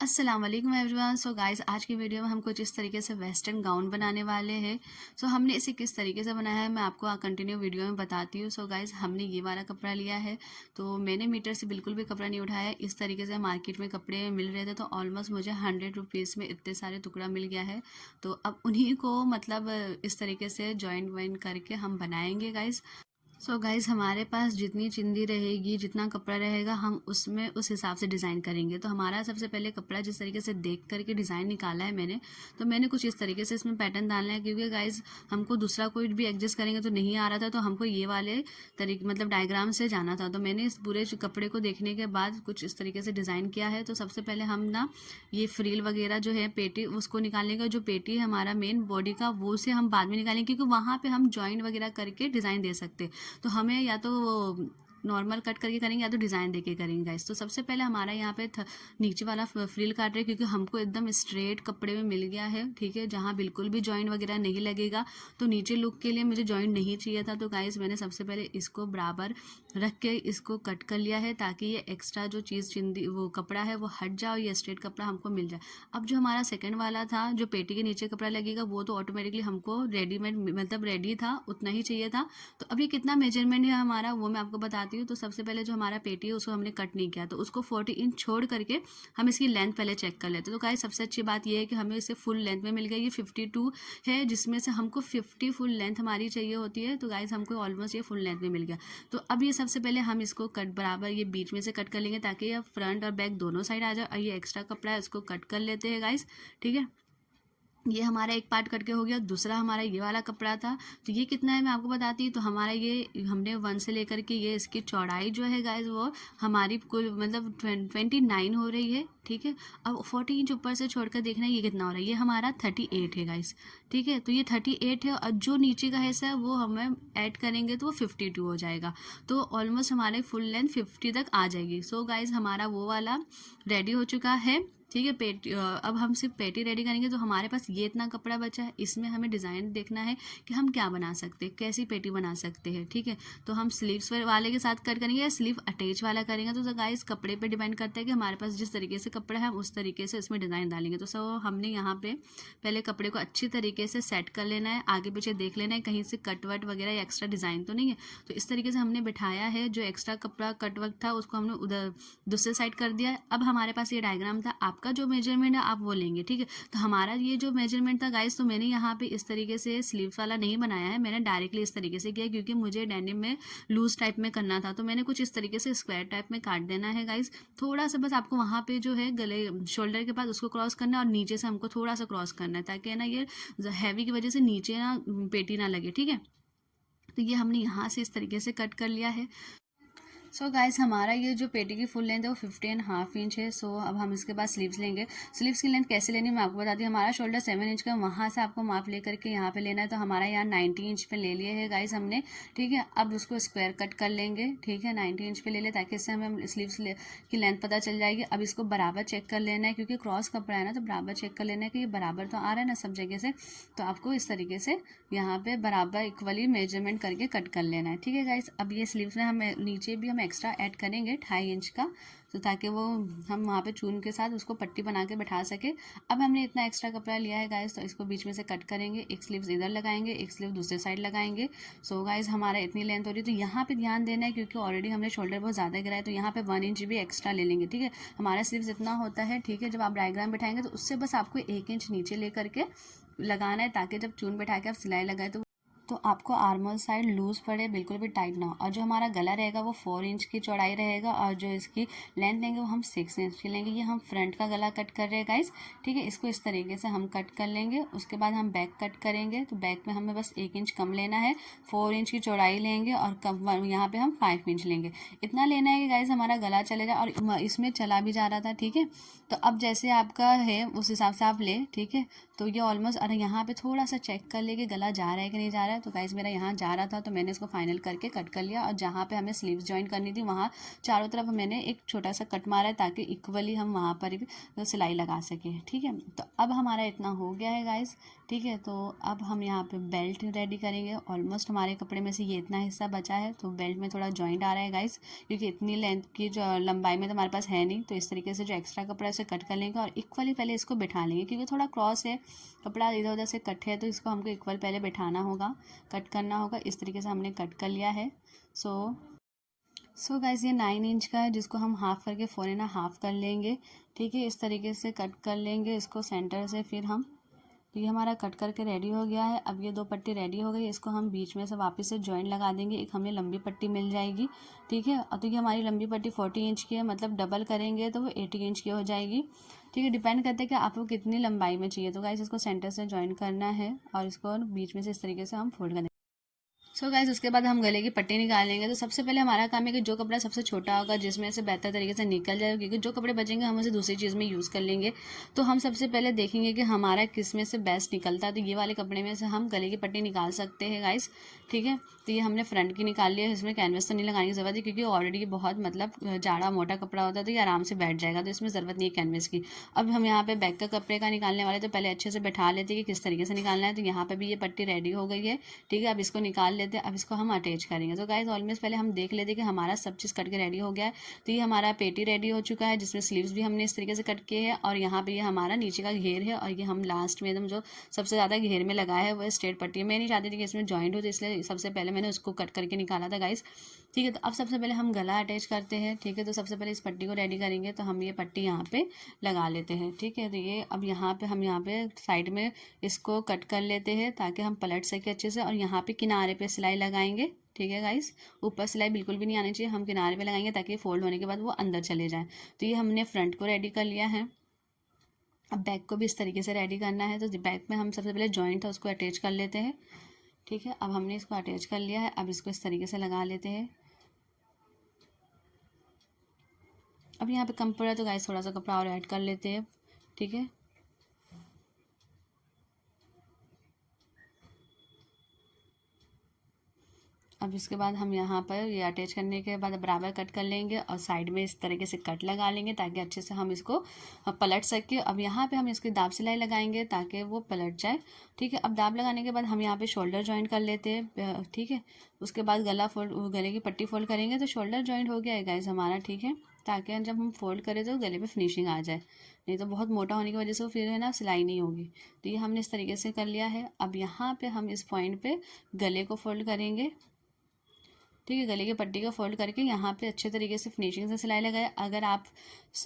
अस्सलाम वालेकुम everyone. So guys, आज की वीडियो में हम कुछ इस तरीके से वेस्टर्न गाउन बनाने वाले हैं। सो हमने इसे किस तरीके से बनाया है मैं आपको कंटिन्यू वीडियो में बताती हूँ। सो गाइस, हमने ये वाला कपड़ा लिया है, तो मैंने मीटर से बिल्कुल भी कपड़ा नहीं उठाया है। इस तरीके से मार्केट में कपड़े मिल रहे थे, तो ऑलमोस्ट मुझे 100 रुपीज़ में इतने सारे टुकड़ा मिल गया है। तो अब उन्हीं को मतलब इस तरीके से जॉइंट वाइन करके हम बनाएंगे गाइस। सो गाइज़, हमारे पास जितनी चिंदी रहेगी, जितना कपड़ा रहेगा, हम उसमें उस हिसाब से डिज़ाइन करेंगे। तो हमारा सबसे पहले कपड़ा जिस तरीके से देख करके डिज़ाइन निकाला है मैंने, तो मैंने कुछ इस तरीके से इसमें पैटर्न डालना है, क्योंकि गाइज़ हमको दूसरा कोई भी एडजस्ट करेंगे तो नहीं आ रहा था, तो हमको ये वाले तरीके मतलब डायग्राम से जाना था। तो मैंने इस पूरे कपड़े को देखने के बाद कुछ इस तरीके से डिज़ाइन किया है। तो सबसे पहले हम ना ये फ्रिल वगैरह जो है पेटी उसको निकालने का, जो पेटी है हमारा मेन बॉडी का, वो से हम बाद में निकालेंगे, क्योंकि वहाँ पे हम जॉइंट वगैरह करके डिज़ाइन दे सकते हैं। तो हमें या तो नॉर्मल कट करके करेंगे या तो डिज़ाइन देके करेंगे गाइस। तो सबसे पहले हमारा यहाँ पे नीचे वाला फ्रिल काट रहे हैं, क्योंकि हमको एकदम स्ट्रेट कपड़े में मिल गया है, ठीक है, जहाँ बिल्कुल भी जॉइंट वगैरह नहीं लगेगा। तो नीचे लुक के लिए मुझे जॉइंट नहीं चाहिए था, तो गाइस मैंने सबसे पहले इसको बराबर रख के इसको कट कर लिया है, ताकि ये एक्स्ट्रा जो चीज़ चिंदी वो कपड़ा है वो हट जाए और ये स्ट्रेट कपड़ा हमको मिल जाए। अब जो हमारा सेकंड वाला था, जो पेटी के नीचे कपड़ा लगेगा, वो तो ऑटोमेटिकली हमको रेडीमेड मतलब रेडी था, उतना ही चाहिए था। तो अब ये कितना मेजरमेंट है हमारा वो मैं आपको बताती हूँ। तो सबसे पहले जो हमारा पेटी है उसको हमने कट नहीं किया, तो उसको 40 इंच छोड़ करके हम इसकी लेंथ पहले चेक कर लेते हैं। तो गाइस, सबसे अच्छी बात ये है कि हमें इसे फुल लेंथ में मिल गई। ये 52 है, जिसमें से हमको 50 फुल लेंथ हमारी चाहिए होती है। तो गाइस, हमको ऑलमोस्ट ये फुल लेंथ में मिल गया। तो अब ये सबसे पहले हम इसको कट बराबर ये बीच में से कट कर लेंगे, ताकि ये फ्रंट और बैक दोनों साइड आ जाए। और ये एक्स्ट्रा कपड़ा है उसको कट कर लेते हैं गाइस, ठीक है। ये हमारा एक पार्ट कट के हो गया। दूसरा हमारा ये वाला कपड़ा था, तो ये कितना है मैं आपको बताती हूँ। तो हमारा ये हमने 1 से लेकर के ये इसकी चौड़ाई जो है गाइस, वो हमारी कुल मतलब 29 हो रही है, ठीक है। अब 40 इंच ऊपर से छोड़कर देखना है ये कितना हो रहा है। ये हमारा 38 है गाइस, ठीक है। तो ये 38 है, और जो नीचे का हिस्सा है वो हमें ऐड करेंगे तो वो 52 हो जाएगा। तो ऑलमोस्ट हमारे फुल लेंथ 50 तक आ जाएगी। सो गाइस, हमारा वो वाला रेडी हो चुका है, ठीक है। पेटी अब हम सिर्फ पेटी रेडी करेंगे। तो हमारे पास ये इतना कपड़ा बचा है, इसमें हमें डिज़ाइन देखना है कि हम क्या बना सकते हैं, कैसी पेटी बना सकते हैं, ठीक है। तो हम स्लीव्स वाले के साथ कट करेंगे या स्लीव अटैच वाला करेंगे, तो गाइस कपड़े पे डिपेंड करता है कि हमारे पास जिस तरीके से कपड़ा है हम उस तरीके से इसमें डिज़ाइन डालेंगे। तो हमने यहाँ पे पहले कपड़े को अच्छी तरीके से सेट कर लेना है, आगे पीछे देख लेना है कहीं से कट वट वगैरह या एक्स्ट्रा डिज़ाइन तो नहीं है। तो इस तरीके से हमने बिठाया है। जो एक्स्ट्रा कपड़ा कट वट था उसको हमने उधर दूसरे साइड कर दिया है। अब हमारे पास ये डायग्राम था, आपका जो मेजरमेंट है आप वो लेंगे, ठीक है। तो हमारा ये जो मेजरमेंट था गाइस, तो मैंने यहाँ पे इस तरीके से स्लीव्स वाला नहीं बनाया है, मैंने डायरेक्टली इस तरीके से किया, क्योंकि मुझे डेनिम में लूज टाइप में करना था। तो मैंने कुछ इस तरीके से स्क्वायर टाइप में काट देना है गाइस। थोड़ा सा बस आपको वहाँ पे जो है गले शोल्डर के पास उसको क्रॉस करना है, और नीचे से हमको थोड़ा सा क्रॉस करना है, ताकि है ना ये हैवी की वजह से नीचे ना पेटी ना लगे, ठीक है। तो ये हमने यहाँ से इस तरीके से कट कर लिया है। सो गाइस, हमारा ये जो पेटी की फुल लेंथ है वो 50.5 इंच है। सो अब हम इसके बाद स्लीव्स लेंगे। स्लीव्स की लेंथ कैसे लेनी है मैं आपको बताती हूँ। हमारा शोल्डर 7 इंच का, वहाँ से आपको माप लेकर के यहाँ पे लेना है। तो हमारा यहाँ 90 इंच पे ले लिए है गाइस हमने, ठीक है। अब उसको स्क्वायर कट कर लेंगे, ठीक है। 90 इंच पे ले ले, ताकि इससे हमें स्लीव्स की लेंथ पता चल जाएगी। अब इसको बराबर चेक कर लेना है, क्योंकि क्रॉस कपड़ा है ना, तो बराबर चेक कर लेना है कि ये बराबर तो आ रहा है ना सब जगह से। तो आपको इस तरीके से यहाँ पे बराबर इक्वली मेजरमेंट करके कट कर लेना है, ठीक है गाइस। अब ये स्लीव्स में हम नीचे भी हम एक्स्ट्रा ऐड करेंगे 2.5 इंच का, तो ताकि वो हम वहाँ पे चून के साथ उसको पट्टी बना के बैठा सके। अब हमने इतना एक्स्ट्रा कपड़ा लिया है गाइस, तो इसको बीच में से कट करेंगे। एक स्लीव्स इधर लगाएंगे, एक स्लीव दूसरे साइड लगाएंगे। सो गाइस, हमारा इतनी लेंथ हो रही है। तो यहाँ पे ध्यान देना है, क्योंकि ऑलरेडी हमने शोल्डर बहुत ज़्यादा गिरा है, तो यहाँ पे 1 इंच भी एक्स्ट्रा ले लेंगे, ठीक है। हमारा स्लीव्स इतना होता है, ठीक है। जब आप डायग्राम बैठाएंगे तो उससे बस आपको 1 इंच नीचे ले करके लगाना है, ताकि जब चून बैठा के आप सिलाई लगाए तो आपको आर्मल साइड लूज पड़े, बिल्कुल भी टाइट ना हो। और जो हमारा गला रहेगा वो 4 इंच की चौड़ाई रहेगा, और जो इसकी लेंथ लेंगे वो हम 6 इंच की लेंगे। ये हम फ्रंट का गला कट कर रहे हैं गाइस, ठीक है। इसको इस तरीके से हम कट कर लेंगे। उसके बाद हम बैक कट करेंगे, तो बैक में हमें बस 1 इंच कम लेना है। 4 इंच की चौड़ाई लेंगे, और कम यहाँ पे हम 5 इंच लेंगे। इतना लेना है कि गाइस हमारा गला चलेगा, और इसमें चला भी जा रहा था, ठीक है। तो अब जैसे आपका है उस हिसाब से आप ले, ठीक है। तो ये ऑलमोस्ट, अरे यहाँ पे थोड़ा सा चेक कर ले कि गला जा रहा है कि नहीं जा रहा है। रहा है। तो गाइस मेरा यहाँ जा रहा था तो मैंने इसको फाइनल करके कट कर लिया, और जहाँ पे हमें स्लीव्स ज्वाइन करनी थी वहाँ चारों तरफ मैंने एक छोटा सा कट मारा है ताकि इक्वली हम वहाँ पर भी सिलाई लगा सकें। ठीक है, तो अब हमारा इतना हो गया है गाइस। ठीक है, तो अब हम यहाँ पे बेल्ट रेडी करेंगे। ऑलमोस्ट हमारे कपड़े में से ये इतना हिस्सा बचा है, तो बेल्ट में थोड़ा जॉइंट आ रहा है गाइस, क्योंकि इतनी लेंथ की जो लंबाई में तो हमारे पास है नहीं। तो इस तरीके से जो एक्स्ट्रा कपड़ा है उसे कट कर लेंगे और इक्वली पहले इसको बिठा लेंगे, क्योंकि थोड़ा क्रॉस है, कपड़ा इधर उधर से कट है, तो इसको हमको इक्वल पहले बिठाना होगा, कट करना होगा। इस तरीके से हमने कट कर लिया है। सो गाइस ये 9 इंच का है, जिसको हम हाफ़ करके 4.5 कर लेंगे। ठीक है, इस तरीके से कट कर लेंगे इसको सेंटर से। फिर हम, ये हमारा कट करके रेडी हो गया है। अब ये 2 पट्टी रेडी हो गई, इसको हम बीच में से वापस से जॉइंट लगा देंगे, एक हमें लंबी पट्टी मिल जाएगी। ठीक है, और तो ये हमारी लंबी पट्टी 40 इंच की है, मतलब डबल करेंगे तो वो 80 इंच की हो जाएगी। ठीक है, डिपेंड करता है कि आपको कितनी लंबाई में चाहिए। तो गाइस इसको सेंटर से जॉइन करना है और इसको बीच में से इस तरीके से हम फोल्ड कर देंगे। सो गाइस उसके बाद हम गले की पट्टी निकालेंगे। तो सबसे पहले हमारा काम है कि जो कपड़ा सबसे छोटा होगा, जिसमें से बेहतर तरीके से निकल जाए, क्योंकि जो कपड़े बचेंगे हम उसे दूसरी चीज़ में यूज़ कर लेंगे। तो हम सबसे पहले देखेंगे कि हमारा किस में से बेस्ट निकलता है। तो ये वाले कपड़े में से हम गले की पट्टी निकाल सकते हैं गाइस। ठीक है, तो ये हमने फ्रंट की निकाल लिया है, इसमें कैनवस तो नहीं लगाने की ज़रूरत है, क्योंकि ऑलरेडी बहुत मतलब जाड़ा मोटा कपड़ा होता है, तो ये आराम से बैठ जाएगा, तो इसमें ज़रूरत नहीं है कैनवस की। अब हम यहाँ पे बैक का कपड़े का निकालने वाले, तो पहले अच्छे से बैठा लेते हैं कि किस तरीके से निकालना है। तो यहाँ पे भी ये पट्टी रेडी हो गई है। ठीक है, अब इसको निकाल लेते हैं, अब इसको हम अटैच करेंगे। तो गाइस ऑलमोस्ट पहले हम देख लेते हैं कि हमारा सब चीज़ कट के रेडी हो गया है। तो ये हमारा पेटी रेडी हो चुका है, जिसमें स्लीव्स भी हमने इस तरीके से कट किए हैं, और यहाँ पे ये हमारा नीचे का घेर है, और ये हम लास्ट में एकदम जो सबसे ज़्यादा घेर में लगाया है वो स्ट्रेट पट्टी है। मैं नहीं चाहती थी कि इसमें जॉइंट हो, तो इसलिए सबसे पहले मैंने उसको कट करके निकाला था गाइस। ठीक है, तो अब सबसे पहले हम गला अटैच करते हैं। ठीक है, तो सबसे पहले इस पट्टी को रेडी करेंगे, तो हम ये पट्टी यहाँ पे लगा लेते हैं। ठीक है, तो ये अब यहाँ पे हम यहाँ पे साइड में इसको कट कर लेते हैं ताकि हम पलट सके अच्छे से, और यहाँ पे किनारे पे सिलाई लगाएंगे। ठीक है गाइस, ऊपर सिलाई बिल्कुल भी नहीं आनी चाहिए, हम किनारे पे लगाएंगे ताकि फोल्ड होने के बाद वो अंदर चले जाए। तो ये हमने फ्रंट को रेडी कर लिया है। अब बैक को भी इस तरीके से रेडी करना है। तो बैक में हम सबसे पहले जॉइंट था उसको अटैच कर लेते हैं। ठीक है, अब हमने इसको अटैच कर लिया है, अब इसको इस तरीके से लगा लेते हैं। अब यहाँ पे कम पड़ा है तो गाइस थोड़ा सा कपड़ा और ऐड कर लेते हैं। ठीक है, अब इसके बाद हम यहाँ पर ये अटैच करने के बाद बराबर कट कर लेंगे, और साइड में इस तरीके से कट लगा लेंगे ताकि अच्छे से हम इसको पलट सके। अब यहाँ पे हम इसकी दाब सिलाई लगाएंगे ताकि वो पलट जाए। ठीक है, अब दाब लगाने के बाद हम यहाँ पे शोल्डर जॉइंट कर लेते हैं। ठीक है, उसके बाद गले की पट्टी फोल्ड करेंगे, तो शोल्डर जॉइंट हो गया है गाइस हमारा। ठीक है, ताकि जब हम फोल्ड करें तो गले पे फिनिशिंग आ जाए, नहीं तो बहुत मोटा होने की वजह से वो फिर है ना सिलाई नहीं होगी। तो ये हमने इस तरीके से कर लिया है। अब यहाँ पे हम इस पॉइंट पे गले को फोल्ड करेंगे। ठीक है, गले की पट्टी को फोल्ड करके यहाँ पे अच्छे तरीके से फिनिशिंग से सिलाई लगाए। अगर आप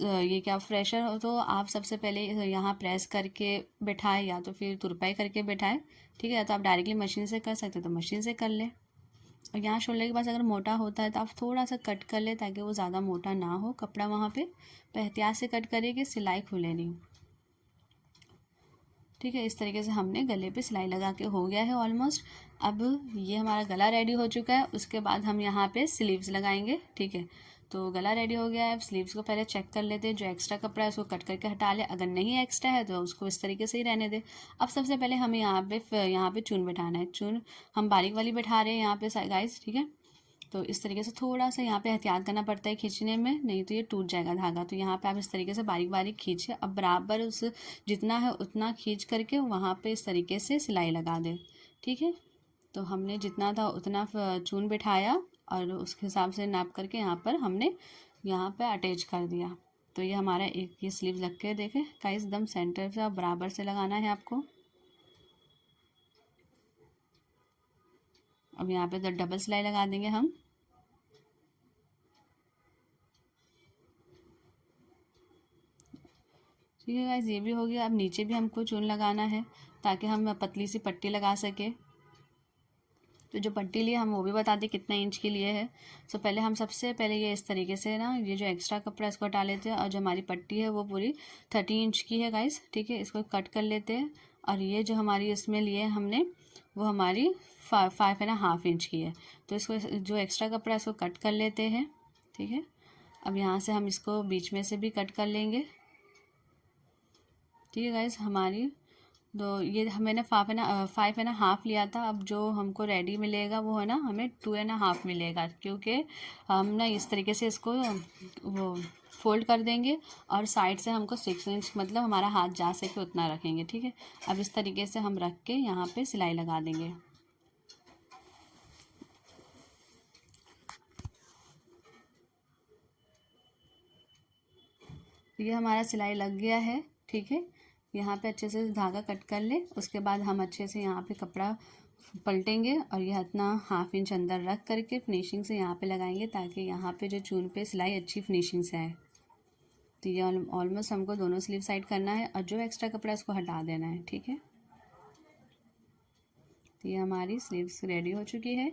ये क्या फ्रेशर हो तो आप सबसे पहले यहाँ प्रेस करके बैठाए, या तो फिर तुरपाई करके बैठाए। ठीक है, तो आप डायरेक्टली मशीन से कर सकते हो तो मशीन से कर ले। और यहाँ शोल्डर के पास अगर मोटा होता है तो आप थोड़ा सा कट कर ले ताकि वो ज़्यादा मोटा ना हो कपड़ा वहाँ पे एहतियात से कट करिए कि सिलाई खुले नहीं। ठीक है, इस तरीके से हमने गले पे सिलाई लगा के हो गया है ऑलमोस्ट। अब ये हमारा गला रेडी हो चुका है, उसके बाद हम यहाँ पे स्लीव्स लगाएंगे। ठीक है, तो गला रेडी हो गया है। स्लीव्स को पहले चेक कर लेते हैं, जो एक्स्ट्रा कपड़ा है उसको कट करके हटा ले, अगर नहीं एक्स्ट्रा है तो उसको इस तरीके से ही रहने दे। अब सबसे पहले हमें यहाँ पे चून बैठाना है। चून हम बारीक वाली बैठा रहे हैं यहाँ पे गाइस। ठीक है, तो इस तरीके से थोड़ा सा यहाँ पे एहतियात करना पड़ता है खींचने में, नहीं तो ये टूट जाएगा धागा। तो यहाँ पे आप इस तरीके से बारीक बारीक खींचे। अब बराबर उस जितना है उतना खींच करके वहाँ पे इस तरीके से सिलाई लगा दें। ठीक है, तो हमने जितना था उतना चून बिठाया और उसके हिसाब से नाप करके यहाँ पर हमने यहाँ पे अटैच कर दिया। तो ये हमारा एक ये स्लीव लग के देखे गाइस एकदम सेंटर से बराबर से लगाना है आपको। अब यहाँ पे डबल सिलाई लगा देंगे हम। ठीक है गाइस, ये भी हो गया। अब नीचे भी हमको चून लगाना है ताकि हम पतली सी पट्टी लगा सके। तो जो पट्टी लिए हम वो भी बता दें कितना इंच के लिए है। तो पहले हम सबसे पहले ये इस तरीके से ना ये जो एक्स्ट्रा कपड़ा है इसको हटा लेते हैं, और जो हमारी पट्टी है वो पूरी 30 इंच की है गाइस। ठीक है, इसको कट कर लेते हैं, और ये जो हमारी इसमें लिए हमने वो हमारी 5.5 इंच की है। तो इसको जो एक्स्ट्रा कपड़ा है इसको कट कर लेते हैं। ठीक है, अब यहाँ से हम इसको बीच में से भी कट कर लेंगे। ठीक है गाइस, हमारी तो ये मैंने 5.5 लिया था। अब जो हमको रेडी मिलेगा वो है ना हमें 2.5 मिलेगा, क्योंकि हम ना इस तरीके से इसको वो फोल्ड कर देंगे और साइड से हमको 6 इंच मतलब हमारा हाथ जा सके उतना रखेंगे, ठीक है। अब इस तरीके से हम रख के यहाँ पे सिलाई लगा देंगे। ये हमारा सिलाई लग गया है, ठीक है। यहाँ पे अच्छे से धागा कट कर ले, उसके बाद हम अच्छे से यहाँ पे कपड़ा पलटेंगे और ये इतना 1/2 इंच अंदर रख करके फिनिशिंग से यहाँ पे लगाएंगे, ताकि यहाँ पे जो चून पे सिलाई अच्छी फिनिशिंग से आए। तो ये ऑलमोस्ट हमको दोनों स्लीव साइड करना है और जो एक्स्ट्रा कपड़ा है उसको हटा देना है, ठीक है। तो ये हमारी स्लीव्स रेडी हो चुकी है।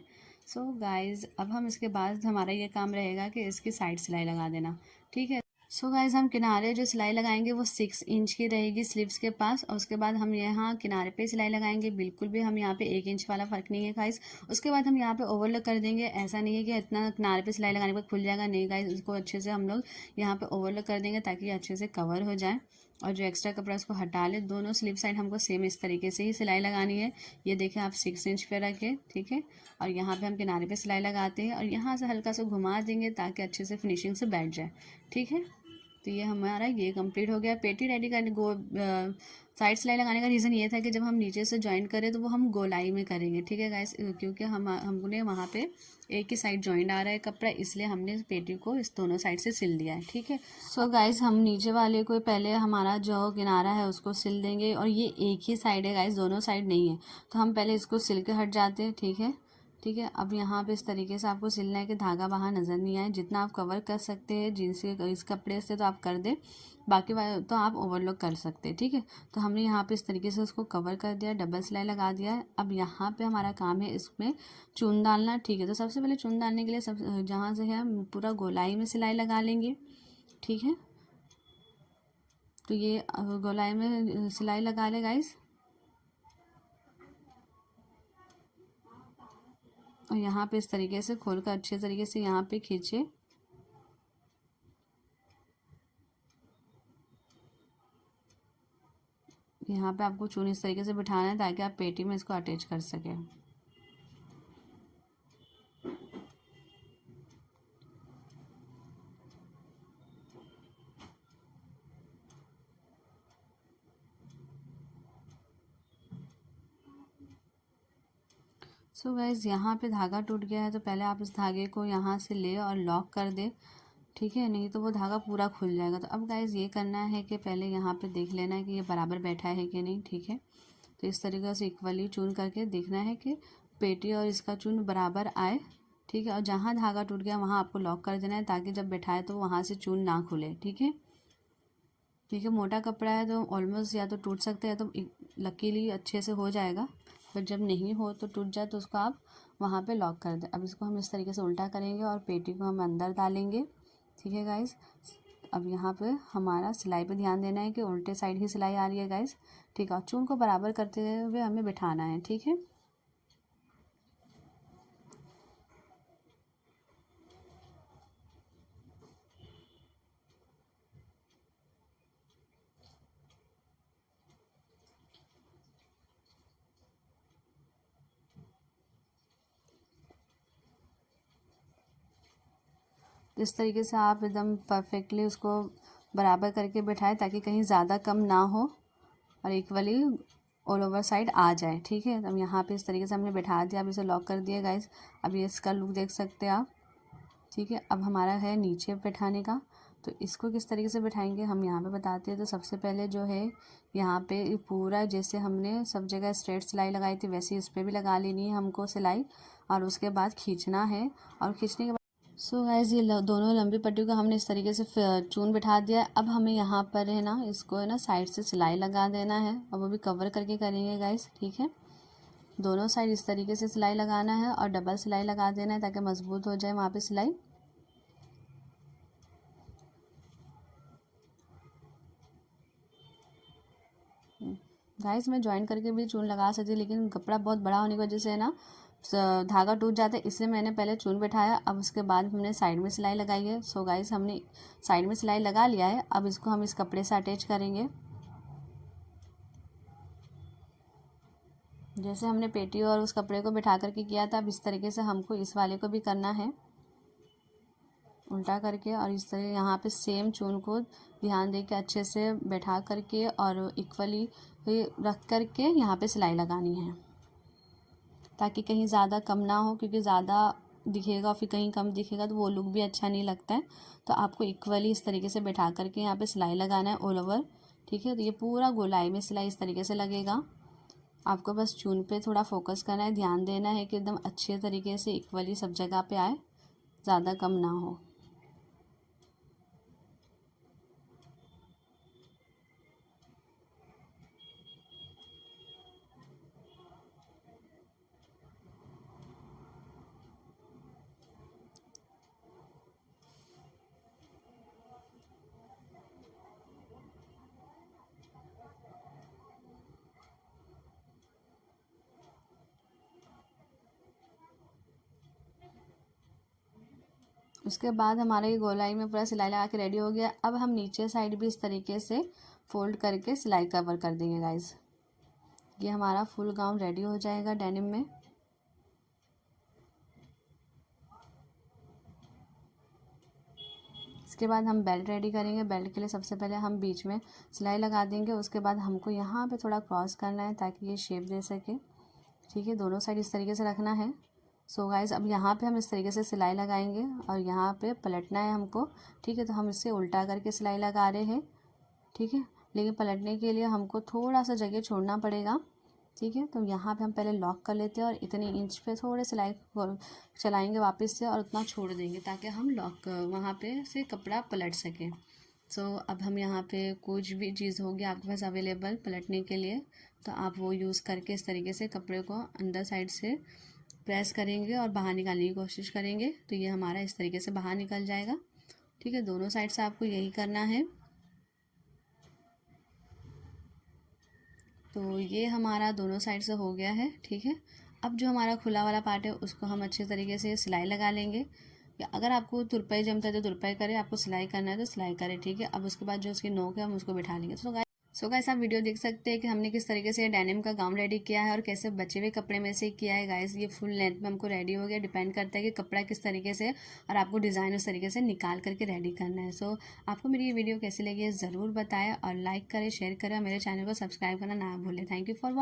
सो गाइज अब हम इसके बाद हमारा ये काम रहेगा कि इसकी साइड सिलाई लगा देना, ठीक है। सो गाइज हम किनारे जो सिलाई लगाएंगे वो 6 इंच की रहेगी स्लीव्स के पास, और उसके बाद हम यहाँ किनारे पे सिलाई लगाएंगे। बिल्कुल भी हम यहाँ पे 1 इंच वाला फ़र्क नहीं है गाइज। उसके बाद हम यहाँ पे ओवरलॉक कर देंगे। ऐसा नहीं है कि इतना किनारे पे सिलाई लगाने के बाद खुल जाएगा, नहीं गाइज। इसको अच्छे से हम लोग यहाँ पे ओवरलॉक कर देंगे ताकि अच्छे से कवर हो जाए, और जो एक्स्ट्रा कपड़ा उसको हटा ले। दोनों स्लीव साइड हमको सेम इस तरीके से ही सिलाई लगानी है। ये देखें आप 6 इंच पे रखें, ठीक है। और यहाँ पे हम किनारे पे सिलाई लगाते हैं और यहाँ से हल्का सा घुमा देंगे ताकि अच्छे से फिनिशिंग से बैठ जाए, ठीक है। तो ये हमारा ये कंप्लीट हो गया। पेटी रेडी करने साइड सिलाई लगाने का रीज़न ये था कि जब हम नीचे से जॉइन करें तो वो हम गोलाई में करेंगे, ठीक है गाइस, क्योंकि हमने वहाँ पे एक ही साइड जॉइंट आ रहा है कपड़ा, इसलिए हमने पेटी को इस दोनों साइड से सिल दिया है, ठीक है। सो गाइस हम नीचे वाले को पहले हमारा जो किनारा है उसको सिल देंगे, और ये एक ही साइड है गाइस, दोनों साइड नहीं है। तो हम पहले इसको सिल के हट जाते हैं, ठीक है। ठीक है, अब यहाँ पे इस तरीके से आपको सिलना है कि धागा बाहर नज़र नहीं आए। जितना आप कवर कर सकते हैं जीन्स के इस कपड़े से तो आप कर दें, बाकी तो आप ओवरलॉक कर सकते हैं, ठीक है। तो हमने यहाँ पे इस तरीके से उसको कवर कर दिया, डबल सिलाई लगा दिया है। अब यहाँ पे हमारा काम है इसमें चून डालना, ठीक है। तो सबसे पहले चून डालने के लिए सब जहाँ से है हम पूरा गोलाई में सिलाई लगा लेंगे, ठीक है। तो ये गोलाई में सिलाई लगा ले गाइस, और यहाँ पे इस तरीके से खोल कर अच्छे तरीके से यहाँ पे खींचे। यहाँ पे आपको चून इस तरीके से बिठाना है ताकि आप पेटी में इसको अटैच कर सकें। सो गाइज यहाँ पे धागा टूट गया है, तो पहले आप इस धागे को यहाँ से ले और लॉक कर दे, ठीक है, नहीं तो वो धागा पूरा खुल जाएगा। तो अब गाइज ये करना है कि पहले यहाँ पे देख लेना है कि ये बराबर बैठा है कि नहीं, ठीक है। तो इस तरीके से इक्वली चून करके देखना है कि पेटी और इसका चून बराबर आए, ठीक है। और जहाँ धागा टूट गया वहाँ आपको लॉक कर देना है ताकि जब बैठाए तो वहाँ से चून ना खुले, ठीक है। ठीक है, मोटा कपड़ा है तो ऑलमोस्ट या तो टूट सकते हैं, तो लकीली अच्छे से हो जाएगा। पर जब नहीं हो तो टूट जाए तो उसको आप वहाँ पे लॉक कर दें। अब इसको हम इस तरीके से उल्टा करेंगे और पेटी को हम अंदर डालेंगे, ठीक है गाइस। अब यहाँ पे हमारा सिलाई पे ध्यान देना है कि उल्टे साइड ही सिलाई आ रही है गाइस, ठीक है। और चून को बराबर करते हुए हमें बिठाना है, ठीक है। तो इस तरीके से आप एकदम परफेक्टली उसको बराबर करके बिठाएं ताकि कहीं ज़्यादा कम ना हो और इक्वली ऑल ओवर साइड आ जाए, ठीक है। अब यहाँ पे इस तरीके से हमने बैठा दिया। अब इसे लॉक कर दिया गाइस। अब ये इसका लुक देख सकते हैं आप, ठीक है। अब हमारा है नीचे बैठाने का, तो इसको किस तरीके से बैठाएंगे हम यहाँ पे बताते हैं। तो सबसे पहले जो है यहाँ पे पूरा जैसे हमने सब जगह स्ट्रेट सिलाई लगाई थी वैसे इस पर भी लगा लेनी है हमको सिलाई, और उसके बाद खींचना है। और खींचने के बाद सो गाइस ये दोनों लंबी पट्टियों का हमने इस तरीके से चून बिठा दिया है। अब हमें यहाँ पर है ना इसको है ना साइड से सिलाई लगा देना है, और वो भी कवर करके करेंगे गाइस, ठीक है। दोनों साइड इस तरीके से सिलाई लगाना है और डबल सिलाई लगा देना है ताकि मजबूत हो जाए वहाँ पे सिलाई। गाइस मैं ज्वाइन करके भी चून लगा सकती, लेकिन कपड़ा बहुत बड़ा होने की वजह से है ना धागा टूट जाता है, इसलिए मैंने पहले चून बैठाया। अब उसके बाद हमने साइड में सिलाई लगाई है। सो गाइस हमने साइड में सिलाई लगा लिया है। अब इसको हम इस कपड़े से अटैच करेंगे। जैसे हमने पेटी और उस कपड़े को बिठा करके किया था, अब इस तरीके से हमको इस वाले को भी करना है, उल्टा करके। और इस तरह यहाँ पे सेम चून को ध्यान दे के अच्छे से बैठा करके और इक्वली रख करके यहाँ पे सिलाई लगानी है, ताकि कहीं ज़्यादा कम ना हो, क्योंकि ज़्यादा दिखेगा फिर कहीं कम दिखेगा तो वो लुक भी अच्छा नहीं लगता है। तो आपको इक्वली इस तरीके से बैठा करके यहाँ पे सिलाई लगाना है ऑल ओवर, ठीक है। तो ये पूरा गोलाई में सिलाई इस तरीके से लगेगा। आपको बस चून पे थोड़ा फोकस करना है, ध्यान देना है कि एकदम अच्छे तरीके से इक्वली सब जगह पे आए, ज़्यादा कम ना हो। उसके बाद हमारा ये गोलाई में पूरा सिलाई लगा के रेडी हो गया। अब हम नीचे साइड भी इस तरीके से फोल्ड करके सिलाई कवर कर देंगे गाइस। ये हमारा फुल गाउन रेडी हो जाएगा डेनिम में। इसके बाद हम बेल्ट रेडी करेंगे। बेल्ट के लिए सबसे पहले हम बीच में सिलाई लगा देंगे। उसके बाद हमको यहाँ पे थोड़ा क्रॉस करना है ताकि ये शेप दे सके, ठीक है। दोनों साइड इस तरीके से रखना है। सो गाइस अब यहाँ पे हम इस तरीके से सिलाई लगाएंगे और यहाँ पे पलटना है हमको, ठीक है। तो हम इसे उल्टा करके सिलाई लगा रहे हैं, ठीक है। लेकिन पलटने के लिए हमको थोड़ा सा जगह छोड़ना पड़ेगा, ठीक है। तो यहाँ पे हम पहले लॉक कर लेते हैं और इतने इंच पे थोड़े सिलाई चलाएंगे वापस से और उतना छोड़ देंगे ताकि हम लॉक वहाँ पे से कपड़ा पलट सकें। सो अब हम यहाँ पे कुछ भी चीज़ होगी आपके पास अवेलेबल पलटने के लिए, तो आप वो यूज़ करके इस तरीके से कपड़े को अंदर साइड से प्रेस करेंगे और बाहर निकालने की कोशिश करेंगे, तो ये हमारा इस तरीके से बाहर निकल जाएगा, ठीक है। दोनों साइड से आपको यही करना है। तो ये हमारा दोनों साइड से हो गया है, ठीक है। अब जो हमारा खुला वाला पार्ट है उसको हम अच्छे तरीके से सिलाई लगा लेंगे। या अगर आपको तुरपाई जमता है तो तुरपाई करें, आपको सिलाई करना है तो सिलाई करें, ठीक है। अब उसके बाद जो उसकी नोक है हम उसको बिठा लेंगे। सो गाइस आप वीडियो देख सकते हैं कि हमने किस तरीके से डेनिम का गाउन रेडी किया है और कैसे बचे हुए कपड़े में से किया है गाइस। ये फुल लेंथ में हमको रेडी हो गया। डिपेंड करता है कि कपड़ा किस तरीके से और आपको डिज़ाइन उस तरीके से निकाल करके रेडी करना है। सो आपको मेरी ये वीडियो कैसी लगी है ज़रूर बताएं और लाइक करें, शेयर करें और मेरे चैनल को सब्सक्राइब करना ना भूलें। Thank you for watching.